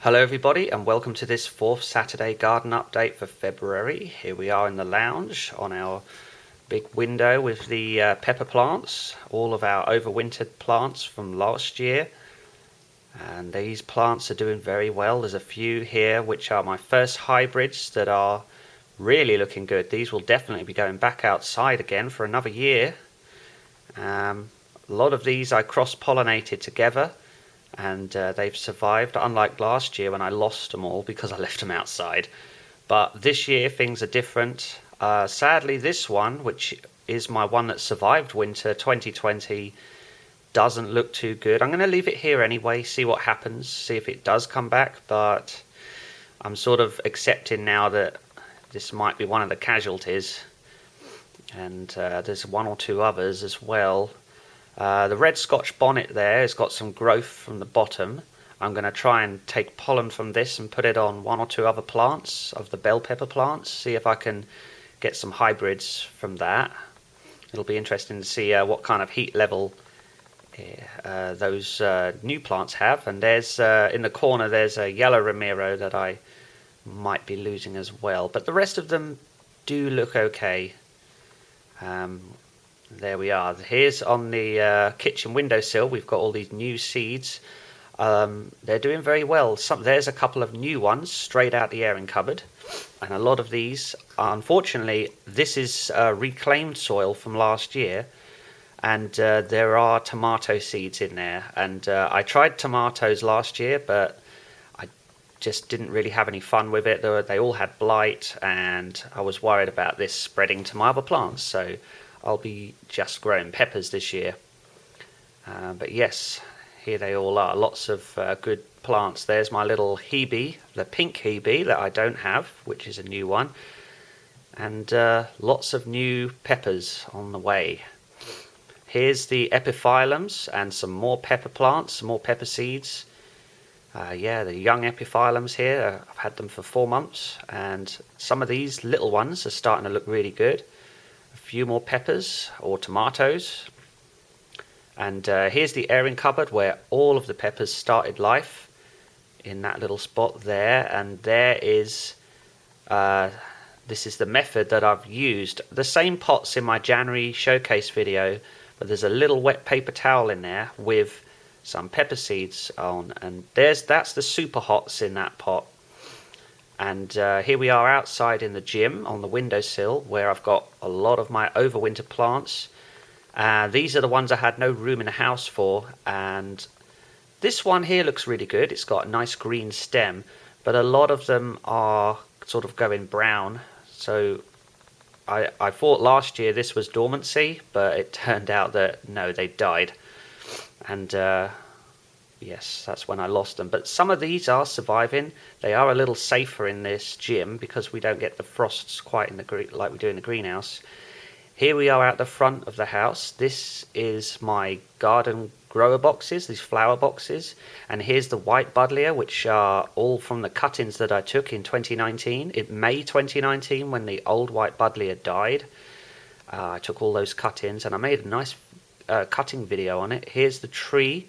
Hello everybody and welcome to this fourth Saturday garden update for February. Here we are in the lounge on our big window with the pepper plants, all of our overwintered plants from last year. And these plants are doing very well. There's a few here which are my first hybrids that are really looking good. These will definitely be going back outside again for another year. A lot of these I cross-pollinated together, and they've survived, unlike last year when I lost them all because I left them outside. But this year things are different. Sadly, this one, which is my one that survived winter 2020, doesn't look too good. I'm going to leave it here anyway, see what happens, see if it does come back, but I'm sort of accepting now that this might be one of the casualties. And there's one or two others as well. The red Scotch bonnet there has got some growth from the bottom. I'm going to try and take pollen from this and put it on one or two other plants of the bell pepper plants, see if I can get some hybrids from that. It'll be interesting to see what kind of heat level those new plants have. And there's in the corner there's a yellow Ramiro that I might be losing as well, but the rest of them do look okay. There we are. Here's on the kitchen windowsill. We've got all these new seeds. They're doing very well. There's a couple of new ones straight out the airing cupboard, and a lot of these, unfortunately, this is reclaimed soil from last year, and there are tomato seeds in there. And I tried tomatoes last year, but I just didn't really have any fun with it. They all had blight, and I was worried about this spreading to my other plants. So I'll be just growing peppers this year. But yes, here they all are. Lots of good plants. There's my little hebe, the pink hebe that I don't have, which is a new one. And lots of new peppers on the way. Here's the epiphyllums and some more pepper plants, some more pepper seeds. Yeah, the young epiphyllums here, I've had them for 4 months. And some of these little ones are starting to look really good. Few more peppers or tomatoes, and here's the airing cupboard where all of the peppers started life in that little spot there. And there is this is the method that I've used. The same pots in my January showcase video, but there's a little wet paper towel in there with some pepper seeds on, and that's the super hots in that pot. And here we are outside in the gym on the windowsill where I've got a lot of my overwinter plants. These are the ones I had no room in the house for, and this one here looks really good. It's got a nice green stem, but a lot of them are sort of going brown. So I thought last year this was dormancy, but it turned out that no, they died. And yes, that's when I lost them. But some of these are surviving. They are a little safer in this gym because we don't get the frosts quite in the like we do in the greenhouse. Here we are at the front of the house. This is my garden grower boxes, these flower boxes. And here's the white buddleia, which are all from the cuttings that I took in 2019. In May 2019, when the old white buddleia died, I took all those cuttings and I made a nice cutting video on it. Here's the tree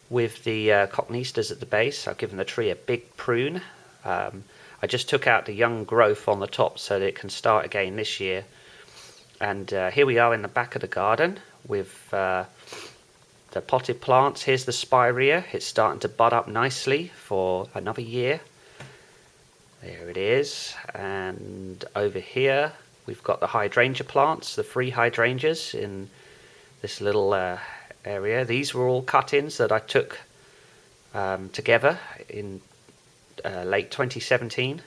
with the cockneastas at the base. I've given the tree a big prune. I just took out the young growth on the top so that it can start again this year. And here we are in the back of the garden with the potted plants. Here's the spirea. It's starting to bud up nicely for another year. There it is. And over here we've got the hydrangea plants, the free hydrangeas in this little area. These were all cuttings that I took together in late 2017,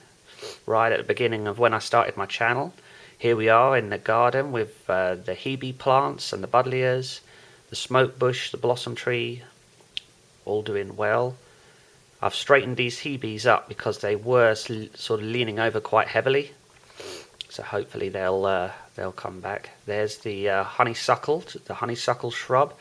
right at the beginning of when I started my channel. Here we are in the garden with the hebe plants and the buddleias, the smoke bush, the blossom tree, all doing well. I've straightened these hebes up because they were sort of leaning over quite heavily, so hopefully they'll come back. There's the honeysuckle shrub.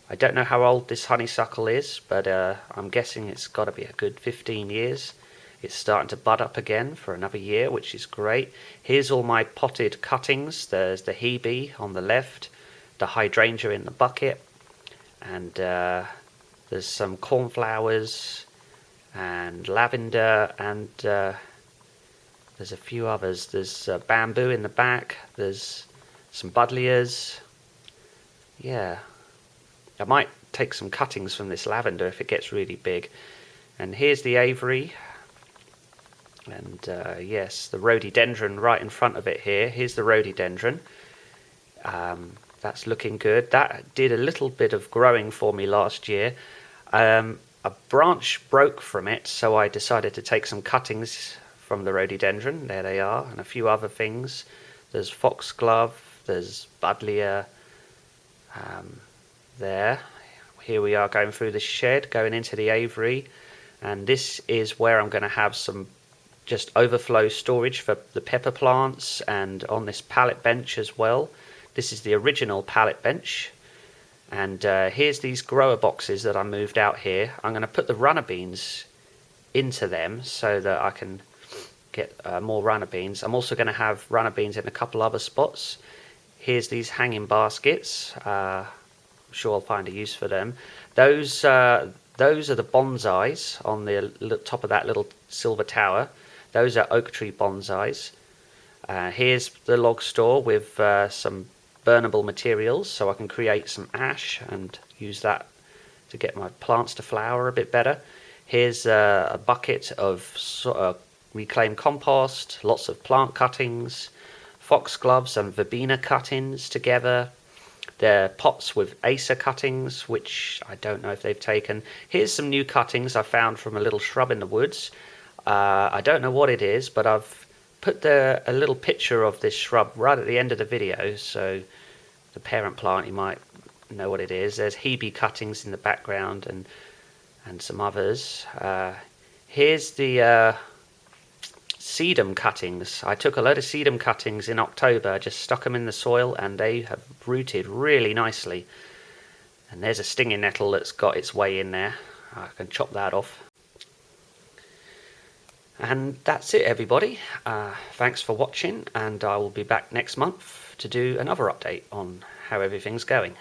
I don't know how old this honeysuckle is, but I'm guessing it's got to be a good 15 years. It's starting to bud up again for another year, which is great. Here's all my potted cuttings. There's the hebe on the left, the hydrangea in the bucket, and there's some cornflowers, and lavender, and there's a few others. There's bamboo in the back, there's some buddleias. Yeah, I might take some cuttings from this lavender if it gets really big. And here's the aviary, and yes, the rhododendron right in front of it here. Here's the rhododendron. That's looking good. That did a little bit of growing for me last year. A branch broke from it, so I decided to take some cuttings from the rhododendron. There they are, and a few other things. There's foxglove, there's buddleia. There. Here we are going through the shed, going into the aviary, and this is where I'm going to have some just overflow storage for the pepper plants, and on this pallet bench as well. This is the original pallet bench, and here's these grower boxes that I moved out here. I'm going to put the runner beans into them so that I can get more runner beans. I'm also going to have runner beans in a couple other spots. Here's these hanging baskets. I'm sure I'll find a use for them. Those are the bonsais on the top of that little silver tower. Those are oak tree bonsais. Here's the log store with some burnable materials, so I can create some ash and use that to get my plants to flower a bit better. Here's a bucket of reclaimed compost, lots of plant cuttings, foxgloves and verbena cuttings together. They're pots with acer cuttings, which I don't know if they've taken. Here's some new cuttings I found from a little shrub in the woods. I don't know what it is, but I've put a little picture of this shrub right at the end of the video, so the parent plant, you might know what it is. There's hebe cuttings in the background, and some others. Here's the sedum cuttings. I took a load of sedum cuttings in October, just stuck them in the soil, and they have rooted really nicely. And there's a stinging nettle that's got its way in there. I can chop that off. And that's it, everybody. Thanks for watching, and I will be back next month to do another update on how everything's going.